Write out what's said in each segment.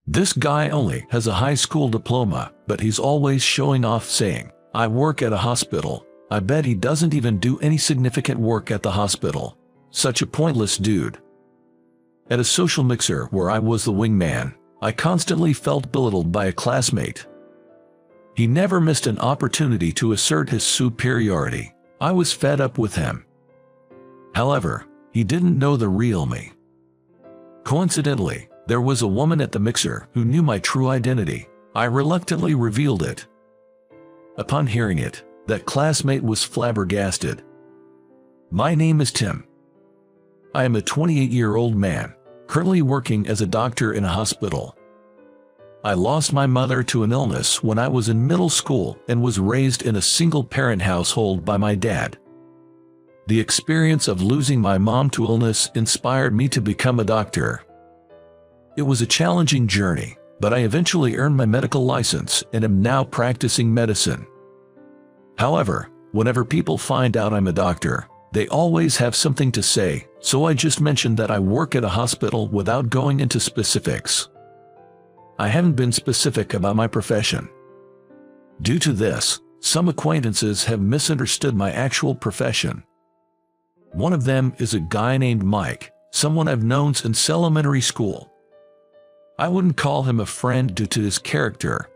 This guy only has a high school diploma, but he's always showing off saying, "I work at a hospital." I bet he doesn't even do any significant work at the hospital. Such a pointless dude. At a social mixer where I was the wingman, I constantly felt belittled by a classmate. He never missed an opportunity to assert his superiority. I was fed up with him. However, he didn't know the real me. Coincidentally, there was a woman at the mixer who knew my true identity. I reluctantly revealed it. Upon hearing it, that classmate was flabbergasted. My name is Tim. I am a 28-year-old man, currently working as a doctor in a hospital. I lost my mother to an illness when I was in middle school and was raised in a single-parent household by my dad. The experience of losing my mom to illness inspired me to become a doctor. It was a challenging journey, but I eventually earned my medical license and am now practicing medicine. However, whenever people find out I'm a doctor, they always have something to say, so I just mentioned that I work at a hospital without going into specifics. I haven't been specific about my profession. Due to this, some acquaintances have misunderstood my actual profession. One of them is a guy named Mike, someone I've known since elementary school. I wouldn't call him a friend due to his character.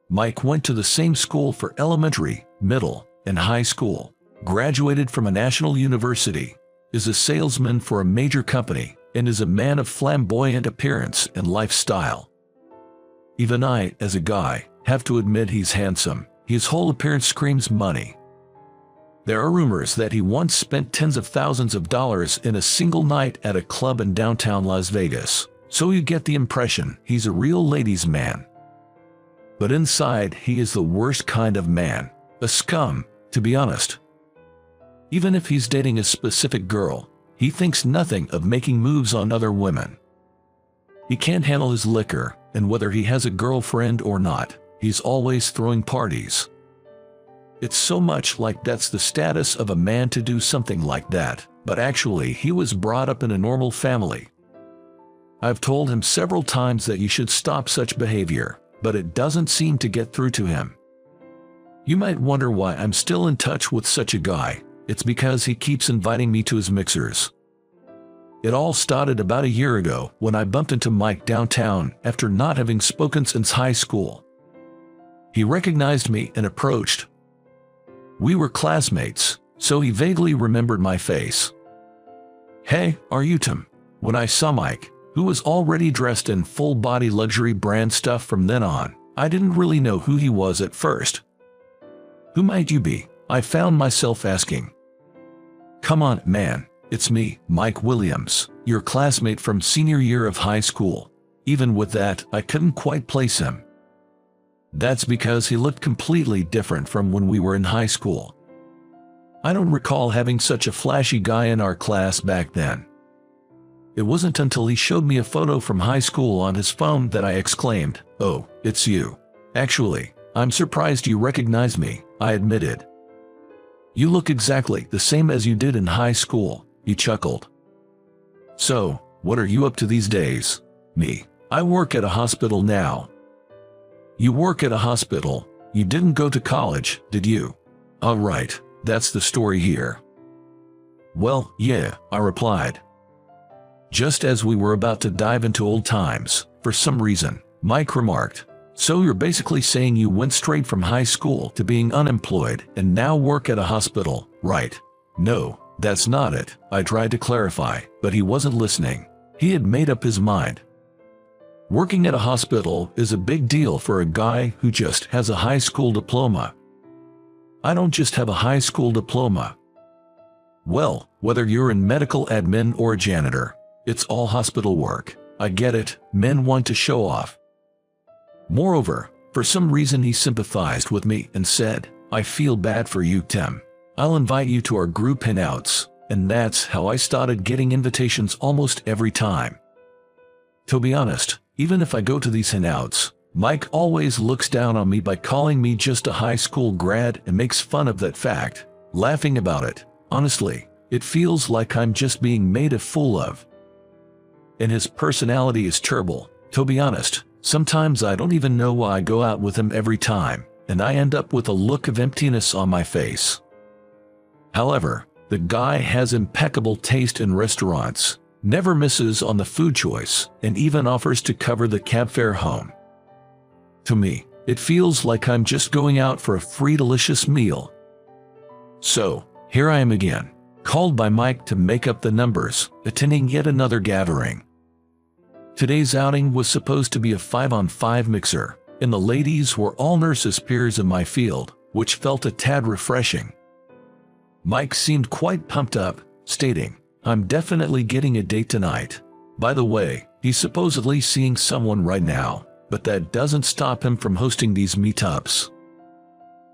Mike went to the same school for elementary, middle, and high school, graduated from a national university, is a salesman for a major company, and is a man of flamboyant appearance and lifestyle. Even I, as a guy, have to admit he's handsome. His whole appearance screams money. There are rumors that he once spent tens of thousands of dollars in a single night at a club in downtown Las Vegas, so you get the impression he's a real ladies' man. But inside, he is the worst kind of man, a scum, to be honest. Even if he's dating a specific girl, he thinks nothing of making moves on other women. He can't handle his liquor, and whether he has a girlfriend or not, he's always throwing parties. It's so much like that's the status of a man to do something like that, but actually he was brought up in a normal family. I've told him several times that you should stop such behavior, but it doesn't seem to get through to him. You might wonder why I'm still in touch with such a guy. It's because he keeps inviting me to his mixers. It all started about a year ago when I bumped into Mike downtown after not having spoken since high school. He recognized me and approached. We were classmates, so he vaguely remembered my face. "Hey, are you Tim?" When I saw Mike, who was already dressed in full-body luxury brand stuff from then on, I didn't really know who he was at first. "Who might you be?" I found myself asking. "Come on, man, it's me, Mike Williams, your classmate from senior year of high school." Even with that, I couldn't quite place him. That's because he looked completely different from when we were in high school. I don't recall having such a flashy guy in our class back then. It wasn't until he showed me a photo from high school on his phone that I exclaimed, "Oh, it's you." "Actually, I'm surprised you recognize me," I admitted. "You look exactly the same as you did in high school," he chuckled. "So, what are you up to these days?" "Me. I work at a hospital now." "You work at a hospital? You didn't go to college, did you?" "All right, that's the story here." "Well, yeah," I replied. Just as we were about to dive into old times, for some reason, Mike remarked, "So you're basically saying you went straight from high school to being unemployed and now work at a hospital, right?" "No, that's not it," I tried to clarify, but he wasn't listening. He had made up his mind. Working at a hospital is a big deal for a guy who just has a high school diploma. I don't just have a high school diploma. Well, whether you're in medical admin or a janitor, it's all hospital work. I get it, men want to show off. Moreover, for some reason he sympathized with me and said, "I feel bad for you, Tim. I'll invite you to our group hangouts," and that's how I started getting invitations almost every time. To be honest, even if I go to these hangouts, Mike always looks down on me by calling me just a high school grad and makes fun of that fact, laughing about it. Honestly, it feels like I'm just being made a fool of. And his personality is terrible. To be honest, sometimes I don't even know why I go out with him every time, and I end up with a look of emptiness on my face. However, the guy has impeccable taste in restaurants, never misses on the food choice, and even offers to cover the cab fare home. To me, it feels like I'm just going out for a free delicious meal. So, here I am again, called by Mike to make up the numbers, attending yet another gathering. Today's outing was supposed to be a 5-on-5 mixer, and the ladies were all nurses peers in my field, which felt a tad refreshing. Mike seemed quite pumped up, stating, "I'm definitely getting a date tonight. By the way, he's supposedly seeing someone right now, but that doesn't stop him from hosting these meetups.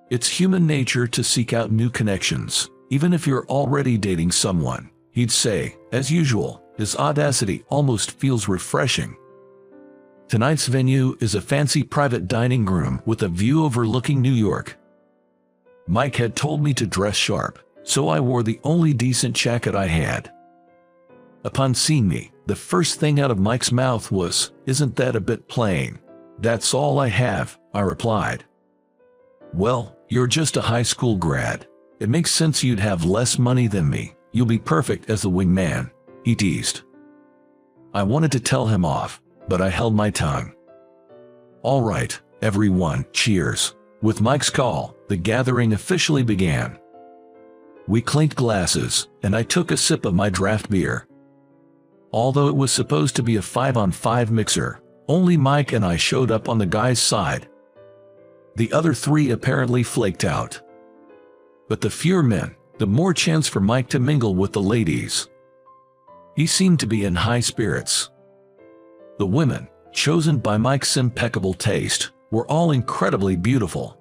It's human nature to seek out new connections, even if you're already dating someone," he'd say. As usual, his audacity almost feels refreshing. Tonight's venue is a fancy private dining room with a view overlooking New York. Mike had told me to dress sharp, so I wore the only decent jacket I had. Upon seeing me, the first thing out of Mike's mouth was, "Isn't that a bit plain?" "That's all I have," I replied. "Well, you're just a high school grad. It makes sense you'd have less money than me. You'll be perfect as the wingman," he teased. I wanted to tell him off, but I held my tongue. "All right, everyone, cheers." With Mike's call, the gathering officially began. We clinked glasses, and I took a sip of my draft beer. Although it was supposed to be a 5-on-5 mixer, only Mike and I showed up on the guys' side. The other three apparently flaked out. But the fewer men, the more chance for Mike to mingle with the ladies. He seemed to be in high spirits. The women, chosen by Mike's impeccable taste, were all incredibly beautiful.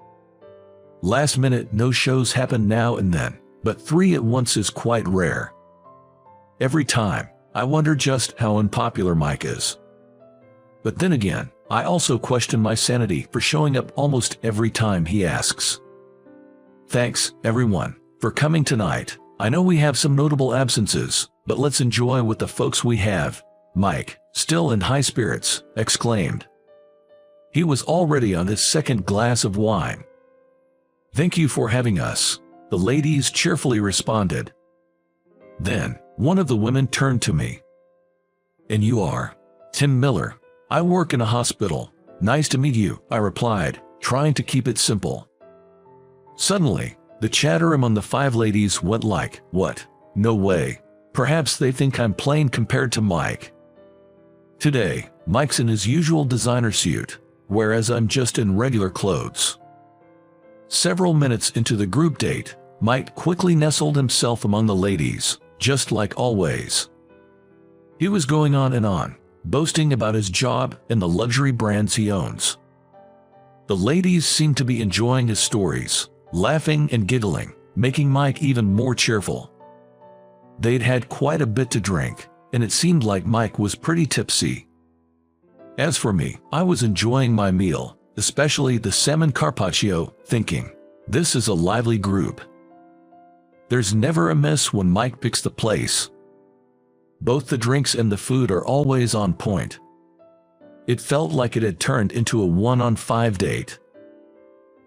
Last-minute no-shows happen now and then, but 3 at once is quite rare. Every time, I wonder just how unpopular Mike is. But then again, I also question my sanity for showing up almost every time he asks. Thanks, everyone, for coming tonight. I know we have some notable absences, but let's enjoy with the folks we have, Mike, still in high spirits, exclaimed. He was already on his second glass of wine. Thank you for having us, the ladies cheerfully responded. Then, one of the women turned to me. And you are? Tim Miller. I work in a hospital. Nice to meet you, I replied, trying to keep it simple. Suddenly, the chatter among the 5 ladies went like, what? No way. Perhaps they think I'm plain compared to Mike. Today, Mike's in his usual designer suit, whereas I'm just in regular clothes. Several minutes into the group date, Mike quickly nestled himself among the ladies, just like always. He was going on and on, boasting about his job and the luxury brands he owns. The ladies seemed to be enjoying his stories, laughing and giggling, making Mike even more cheerful. They'd had quite a bit to drink, and it seemed like Mike was pretty tipsy. As for me, I was enjoying my meal, especially the salmon carpaccio, thinking, this is a lively group. There's never a miss when Mike picks the place. Both the drinks and the food are always on point. It felt like it had turned into a 1-on-5 date.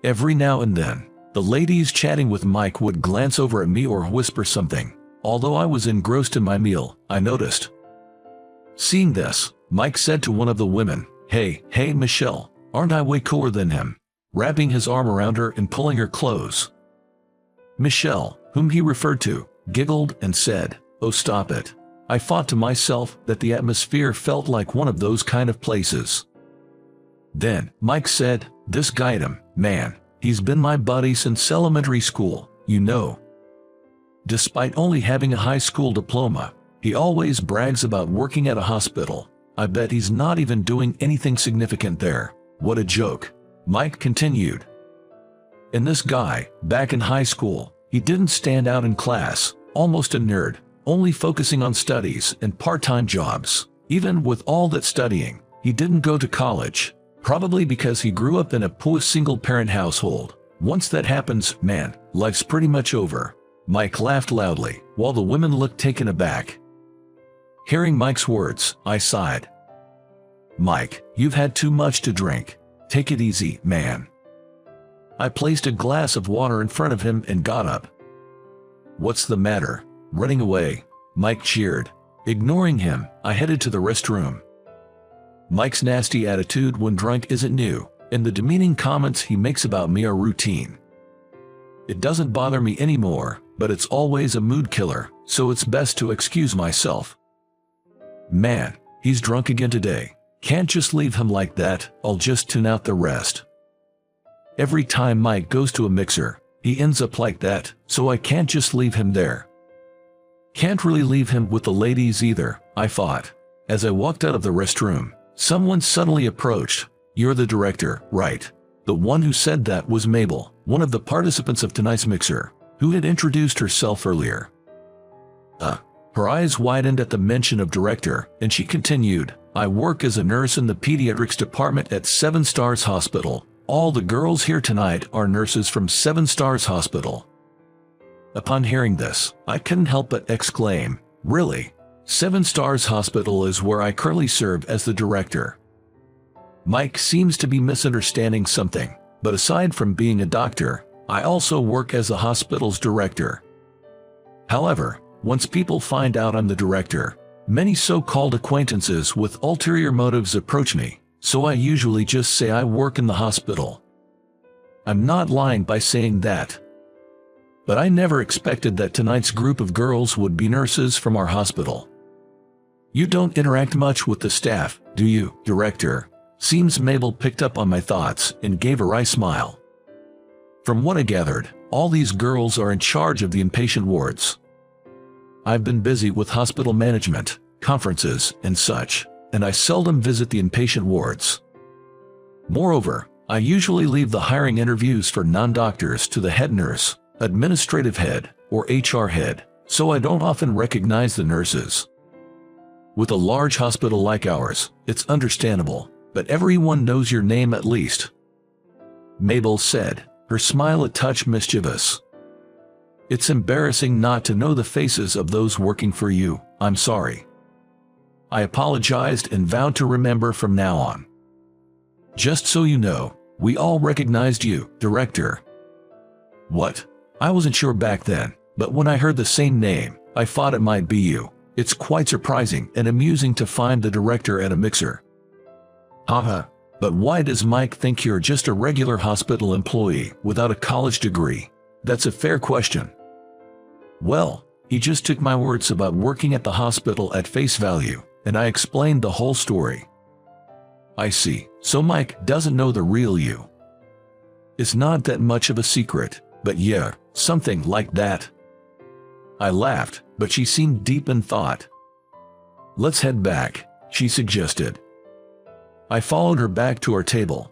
Every now and then, the ladies chatting with Mike would glance over at me or whisper something. Although I was engrossed in my meal, I noticed. Seeing this, Mike said to one of the women, Hey, Michelle, aren't I way cooler than him?" wrapping his arm around her and pulling her close. Michelle, whom he referred to, giggled and said, "Oh, stop it." I thought to myself that the atmosphere felt like one of those kind of places. Then, Mike said, "This guy, man, he's been my buddy since elementary school, you know. Despite only having a high school diploma, he always brags about working at a hospital. I bet he's not even doing anything significant there. What a joke," Mike continued. And this guy, back in high school, he didn't stand out in class, almost a nerd, only focusing on studies and part-time jobs. Even with all that studying, he didn't go to college, probably because he grew up in a poor single-parent household. Once that happens, man, life's pretty much over. Mike laughed loudly, while the women looked taken aback. Hearing Mike's words, I sighed. Mike, you've had too much to drink. Take it easy, man. I placed a glass of water in front of him and got up. What's the matter? Running away? Mike cheered. Ignoring him, I headed to the restroom. Mike's nasty attitude when drunk isn't new, and the demeaning comments he makes about me are routine. It doesn't bother me anymore, but it's always a mood killer, so it's best to excuse myself. Man, he's drunk again today. Can't just leave him like that, I'll just tune out the rest. Every time Mike goes to a mixer, he ends up like that, so I can't just leave him there. Can't really leave him with the ladies either, I thought. As I walked out of the restroom, someone suddenly approached. You're the director, right? The one who said that was Mabel, one of the participants of tonight's mixer, who had introduced herself earlier. Her eyes widened at the mention of director, and she continued, I work as a nurse in the pediatrics department at 7 Stars Hospital. All the girls here tonight are nurses from 7 Stars Hospital. Upon hearing this, I couldn't help but exclaim, really? 7 Stars Hospital is where I currently serve as the director. Mike seems to be misunderstanding something, but aside from being a doctor, I also work as the hospital's director. However, once people find out I'm the director, many so-called acquaintances with ulterior motives approach me, so I usually just say I work in the hospital. I'm not lying by saying that. But I never expected that tonight's group of girls would be nurses from our hospital. You don't interact much with the staff, do you, director? Seems Mabel picked up on my thoughts and gave a wry smile. From what I gathered, all these girls are in charge of the inpatient wards. I've been busy with hospital management, conferences, and such, and I seldom visit the inpatient wards. Moreover, I usually leave the hiring interviews for non-doctors to the head nurse, administrative head, or HR head, so I don't often recognize the nurses. With a large hospital like ours, it's understandable, but everyone knows your name at least. Mabel said, her smile a touch mischievous. It's embarrassing not to know the faces of those working for you, I'm sorry. I apologized and vowed to remember from now on. Just so you know, we all recognized you, director. What? I wasn't sure back then, but when I heard the same name, I thought it might be you. It's quite surprising and amusing to find the director at a mixer. Haha, but why does Mike think you're just a regular hospital employee without a college degree? That's a fair question. Well, he just took my words about working at the hospital at face value, and I explained the whole story. I see, so Mike doesn't know the real you. It's not that much of a secret, but yeah, something like that. I laughed, but she seemed deep in thought. Let's head back, she suggested. I followed her back to our table.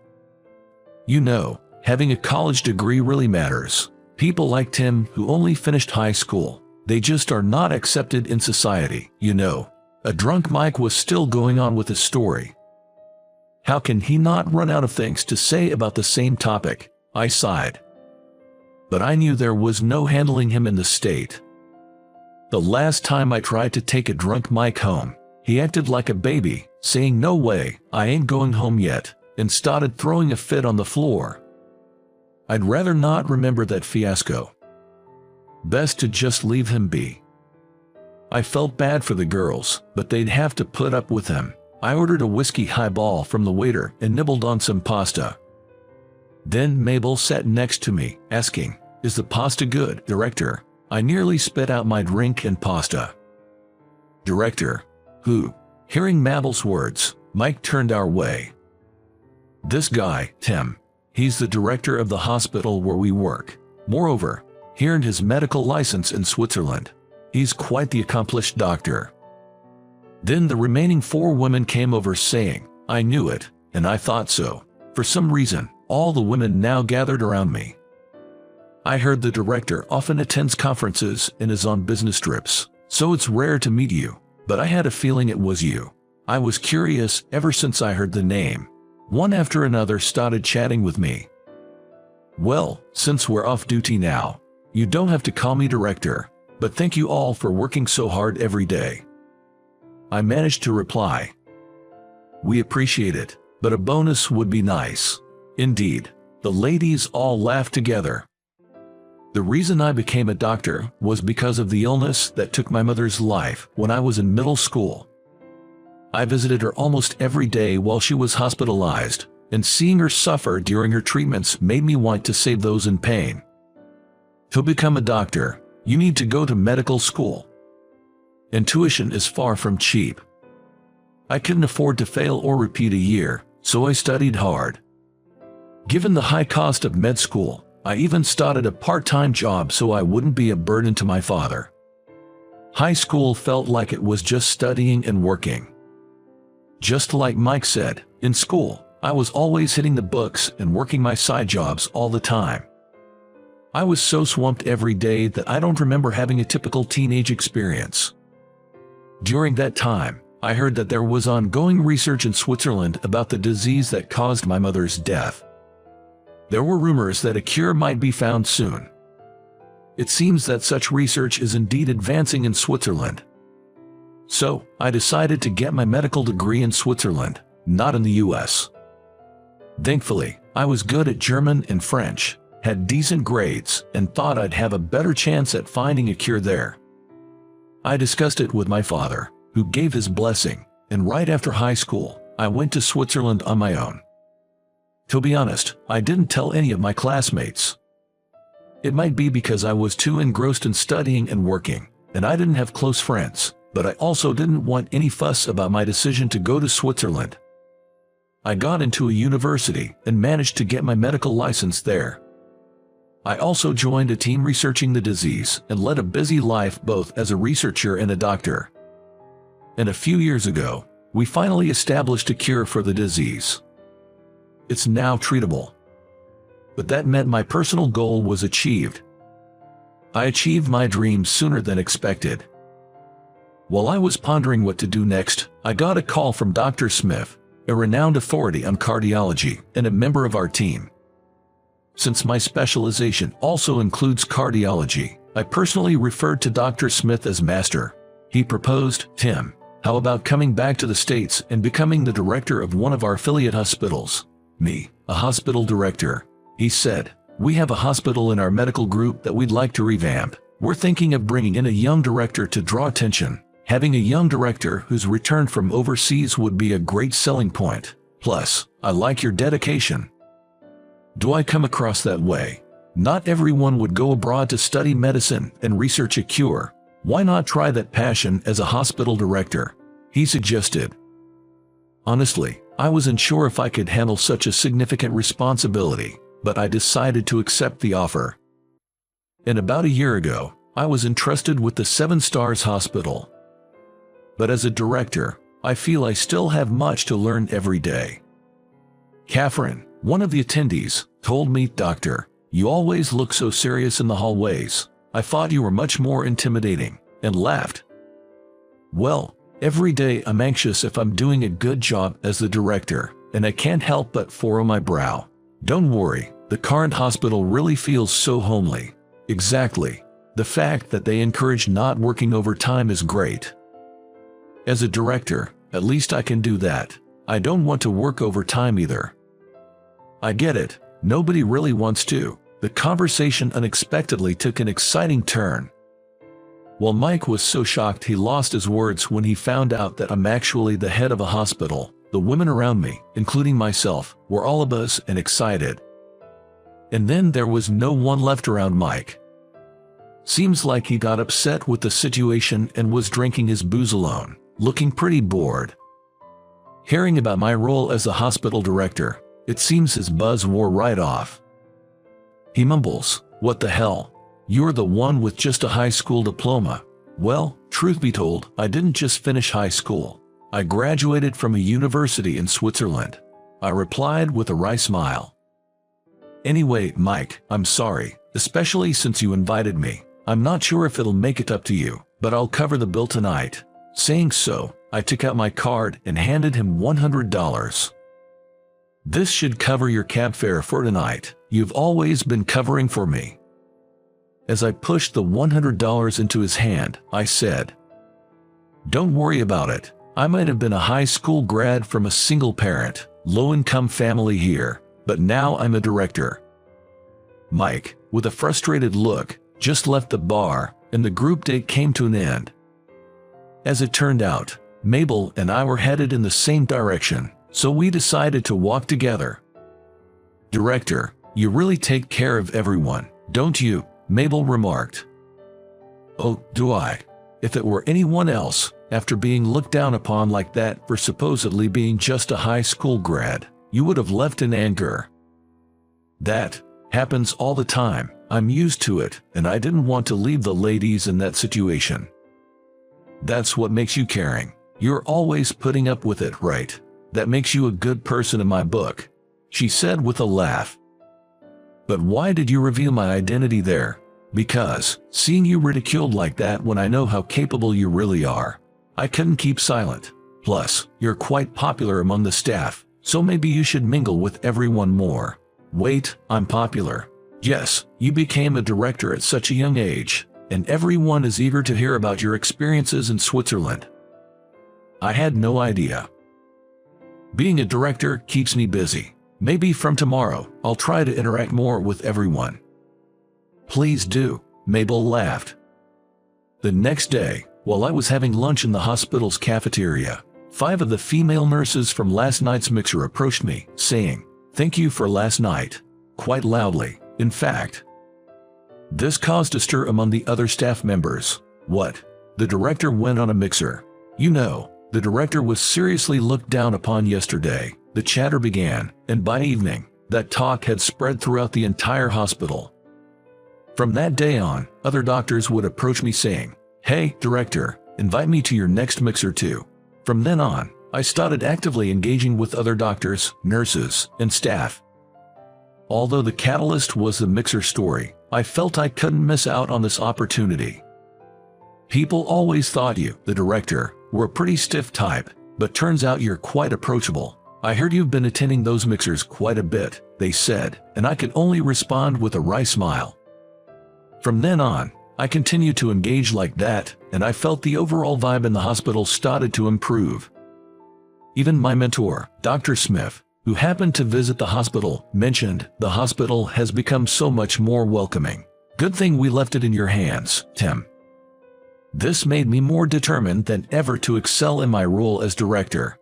You know, having a college degree really matters. People like Tim who only finished high school, they just are not accepted in society, you know. A drunk Mike was still going on with his story. How can he not run out of things to say about the same topic? I sighed. But I knew there was no handling him in the state. The last time I tried to take a drunk Mike home, he acted like a baby, saying no way, I ain't going home yet, and started throwing a fit on the floor. I'd rather not remember that fiasco. Best to just leave him be. I felt bad for the girls, but they'd have to put up with him. I ordered a whiskey highball from the waiter and nibbled on some pasta. Then Mabel sat next to me, asking, Is the pasta good, director? I nearly spit out my drink and pasta. Director? Who? Hearing Mabel's words, Mike turned our way. This guy, Tim. He's the director of the hospital where we work. Moreover, he earned his medical license in Switzerland. He's quite the accomplished doctor. Then the remaining 4 women came over saying, I knew it, and I thought so. For some reason, all the women now gathered around me. I heard the director often attends conferences and is on business trips, so it's rare to meet you, but I had a feeling it was you. I was curious ever since I heard the name. One after another started chatting with me. Well, since we're off duty now, you don't have to call me director, but thank you all for working so hard every day. I managed to reply. We appreciate it, but a bonus would be nice. Indeed. The ladies all laughed together. The reason I became a doctor was because of the illness that took my mother's life when I was in middle school. I visited her almost every day while she was hospitalized, and seeing her suffer during her treatments made me want to save those in pain. To become a doctor, you need to go to medical school. And tuition is far from cheap. I couldn't afford to fail or repeat a year, so I studied hard. Given the high cost of med school, I even started a part-time job so I wouldn't be a burden to my father. High school felt like it was just studying and working. Just like Mike said, in school, I was always hitting the books and working my side jobs all the time. I was so swamped every day that I don't remember having a typical teenage experience. During that time, I heard that there was ongoing research in Switzerland about the disease that caused my mother's death. There were rumors that a cure might be found soon. It seems that such research is indeed advancing in Switzerland. So, I decided to get my medical degree in Switzerland, not in the US. Thankfully, I was good at German and French, had decent grades, and thought I'd have a better chance at finding a cure there. I discussed it with my father, who gave his blessing, and right after high school, I went to Switzerland on my own. To be honest, I didn't tell any of my classmates. It might be because I was too engrossed in studying and working, and I didn't have close friends, but I also didn't want any fuss about my decision to go to Switzerland. I got into a university and managed to get my medical license there. I also joined a team researching the disease and led a busy life both as a researcher and a doctor. And a few years ago, we finally established a cure for the disease. It's now treatable. But that meant my personal goal was achieved. I achieved my dreams sooner than expected. While I was pondering what to do next, I got a call from Dr. Smith, a renowned authority on cardiology and a member of our team. Since my specialization also includes cardiology, I personally referred to Dr. Smith as Master. He proposed, "Tim, how about coming back to the States and becoming the director of one of our affiliate hospitals?" Me, a hospital director? He said, "We have a hospital in our medical group that we'd like to revamp. We're thinking of bringing in a young director to draw attention. Having a young director who's returned from overseas would be a great selling point. Plus, I like your dedication." Do I come across that way? Not everyone would go abroad to study medicine and research a cure. Why not try that passion as a hospital director? He suggested. Honestly, I wasn't sure if I could handle such a significant responsibility, but I decided to accept the offer. And about a year ago, I was entrusted with the 7 Stars Hospital. But as a director, I feel I still have much to learn every day. Catherine, one of the attendees, told me, "Doctor, you always look so serious in the hallways. I thought you were much more intimidating," and laughed. Well, every day I'm anxious if I'm doing a good job as the director, and I can't help but furrow my brow. Don't worry, the current hospital really feels so homely. Exactly. The fact that they encourage not working overtime is great. As a director, at least I can do that. I don't want to work overtime either. I get it, nobody really wants to. The conversation unexpectedly took an exciting turn. While Mike was so shocked he lost his words when he found out that I'm actually the head of a hospital, the women around me, including myself, were all abuzz and excited. And then there was no one left around Mike. Seems like he got upset with the situation and was drinking his booze alone, looking pretty bored. Hearing about my role as the hospital director, it seems his buzz wore right off. He mumbles, "What the hell? You're the one with just a high school diploma." Well, truth be told, I didn't just finish high school. I graduated from a university in Switzerland. I replied with a wry smile. "Anyway, Mike, I'm sorry, especially since you invited me. I'm not sure if it'll make it up to you, but I'll cover the bill tonight." Saying so, I took out my card and handed him $100. "This should cover your cab fare for tonight. You've always been covering for me." As I pushed the $100 into his hand, I said, "Don't worry about it. I might have been a high school grad from a single parent, low-income family here, but now I'm a director. Mike, with a frustrated look, just left the bar, and the group date came to an end. As it turned out, Mabel and I were headed in the same direction, so we decided to walk together. "Director, you really take care of everyone, don't you?" Mabel remarked. "Oh, do I? If it were anyone else, after being looked down upon like that for supposedly being just a high school grad, you would have left in anger." "That happens all the time. I'm used to it, and I didn't want to leave the ladies in that situation." "That's what makes you caring. You're always putting up with it, right? That makes you a good person in my book," she said with a laugh. "But why did you reveal my identity there?" "Because, seeing you ridiculed like that when I know how capable you really are, I couldn't keep silent. Plus, you're quite popular among the staff, so maybe you should mingle with everyone more." "Wait, I'm popular?" "Yes, you became a director at such a young age, and everyone is eager to hear about your experiences in Switzerland." "I had no idea. Being a director keeps me busy. Maybe from tomorrow, I'll try to interact more with everyone." "Please do," Mabel laughed. The next day, while I was having lunch in the hospital's cafeteria, 5 of the female nurses from last night's mixer approached me, saying, "Thank you for last night," quite loudly, in fact. This caused a stir among the other staff members. "What? The director went on a mixer? You know, the director was seriously looked down upon yesterday," the chatter began, and by evening, that talk had spread throughout the entire hospital. From that day on, other doctors would approach me saying, "Hey, director, invite me to your next mixer too." From then on, I started actively engaging with other doctors, nurses, and staff. Although the catalyst was the mixer story, I felt I couldn't miss out on this opportunity. "People always thought you, the director, were a pretty stiff type, but turns out you're quite approachable. I heard you've been attending those mixers quite a bit," they said, and I could only respond with a wry smile. From then on, I continued to engage like that, and I felt the overall vibe in the hospital started to improve. Even my mentor, Dr. Smith, who happened to visit the hospital, mentioned, "The hospital has become so much more welcoming. Good thing we left it in your hands, Tim." This made me more determined than ever to excel in my role as director.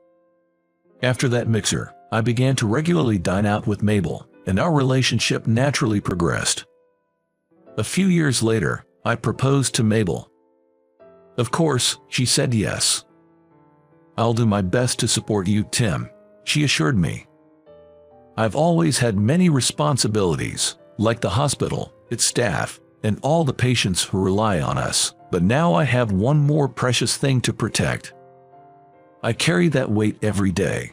After that mixer, I began to regularly dine out with Mabel, and our relationship naturally progressed. A few years later, I proposed to Mabel. Of course, she said yes. "I'll do my best to support you, Tim," she assured me. "I've always had many responsibilities, like the hospital, its staff, and all the patients who rely on us, but now I have one more precious thing to protect. I carry that weight every day.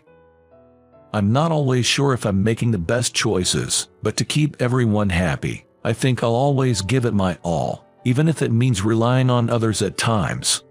I'm not always sure if I'm making the best choices, but to keep everyone happy, I think I'll always give it my all, even if it means relying on others at times."